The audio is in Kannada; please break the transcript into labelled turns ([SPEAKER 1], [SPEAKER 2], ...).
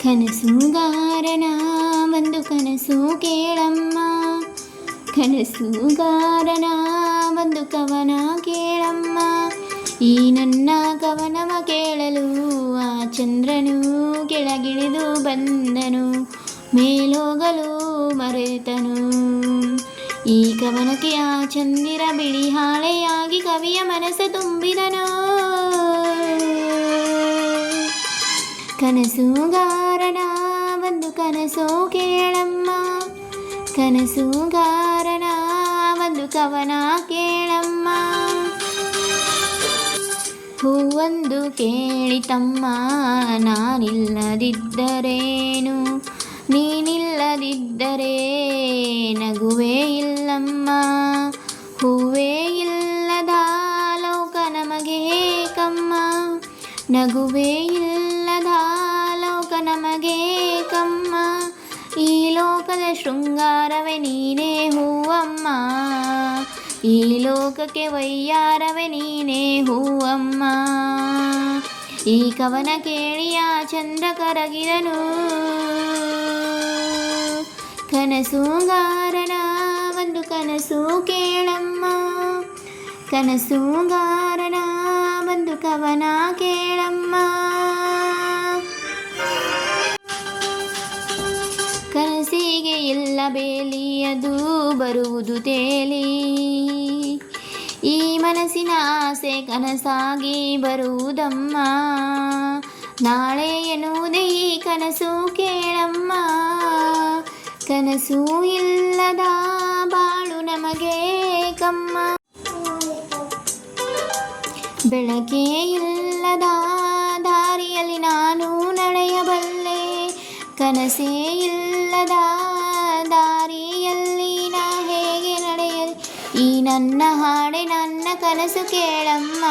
[SPEAKER 1] ಕನಸುಗಾರನ ಒಂದು ಕನಸು ಕೇಳಮ್ಮ, ಕನಸುಗಾರನ ಒಂದು ಕವನ ಕೇಳಮ್ಮ. ಈ ನನ್ನ ಕವನವ ಕೇಳಲು ಆ ಚಂದ್ರನು ಕೆಳಗಿಳಿದು ಬಂದನು, ಮೇಲೋಗಲು ಮರೆತನು. ಈ ಕವನಕ್ಕೆ ಆ ಚಂದಿರ ಬಿಳಿ ಹಾಳೆಯಾಗಿ ಕವಿಯ ಮನಸ್ಸು ತುಂಬಿದನು. ಕನಸುಗಾರನ ಒಂದು ಕನಸು ಕೇಳಮ್ಮ, ಕನಸುಗಾರನ ಒಂದು ಕವನ ಕೇಳಮ್ಮ. ಹೂವೊಂದು ಕೇಳಿತಮ್ಮ, ನಾನಿಲ್ಲದಿದ್ದರೇನು, ನೀನಿಲ್ಲದಿದ್ದರೆ ನಗುವೇ ಇಲ್ಲಮ್ಮ. ಹೂವೇ ಇಲ್ಲದ ಲೋಕ ನಮಗೆ ಏಕಮ್ಮ, ನಗುವೇ ಇಲ್ಲದ ಲೋಕ ನಮಗೆ ಏಕಮ್ಮ. ಈ ಲೋಕದ ಶೃಂಗಾರವೇ ನೀನೇ ಹೂವಮ್ಮ, ಈ ಲೋಕಕ್ಕೆ ವೈಯಾರವೇ ನೀನೇ ಹೂವಮ್ಮ. ಈ ಕವನ ಕೇಳಿಯ ಚಂದ್ರ ಕರಗಿದನು. ಕನಸುಗಾರನ ಒಂದು ಕನಸು ಕೇಳಮ್ಮ, ಕನಸುಗಾರನ ಒಂದು ಕವನ ಕೇಳಮ್ಮ. ಕನಸಿಗೆ ಇಲ್ಲ ಬೇಲಿ, ಅದು ಬರುವುದು ತೇಲಿ. ಈ ಮನಸ್ಸಿನ ಆಸೆ ಕನಸಾಗಿ ಬರುವುದಮ್ಮ. ನಾಳೆ ಎನ್ನುವುದೇ ಈ ಕನಸು ಕೇಳಮ್ಮ. ಕನಸು ಇಲ್ಲದ ಬಾಳು ನಮಗೆ ಏಕಮ್ಮ, ಬೆಳಕೇ ಇಲ್ಲದ ದಾರಿಯಲ್ಲಿ ನಾನು ನಡೆಯಬಲ್ಲೆ. ಕನಸೇ ಇಲ್ಲದ ದಾರಿಯಲ್ಲಿ ನಾ ಹೇಗೆ ನಡೆಯಲಿ. ಈ ನನ್ನ ಹಾಡೆ ನನ್ನ ಕನಸು ಕೇಳಮ್ಮ.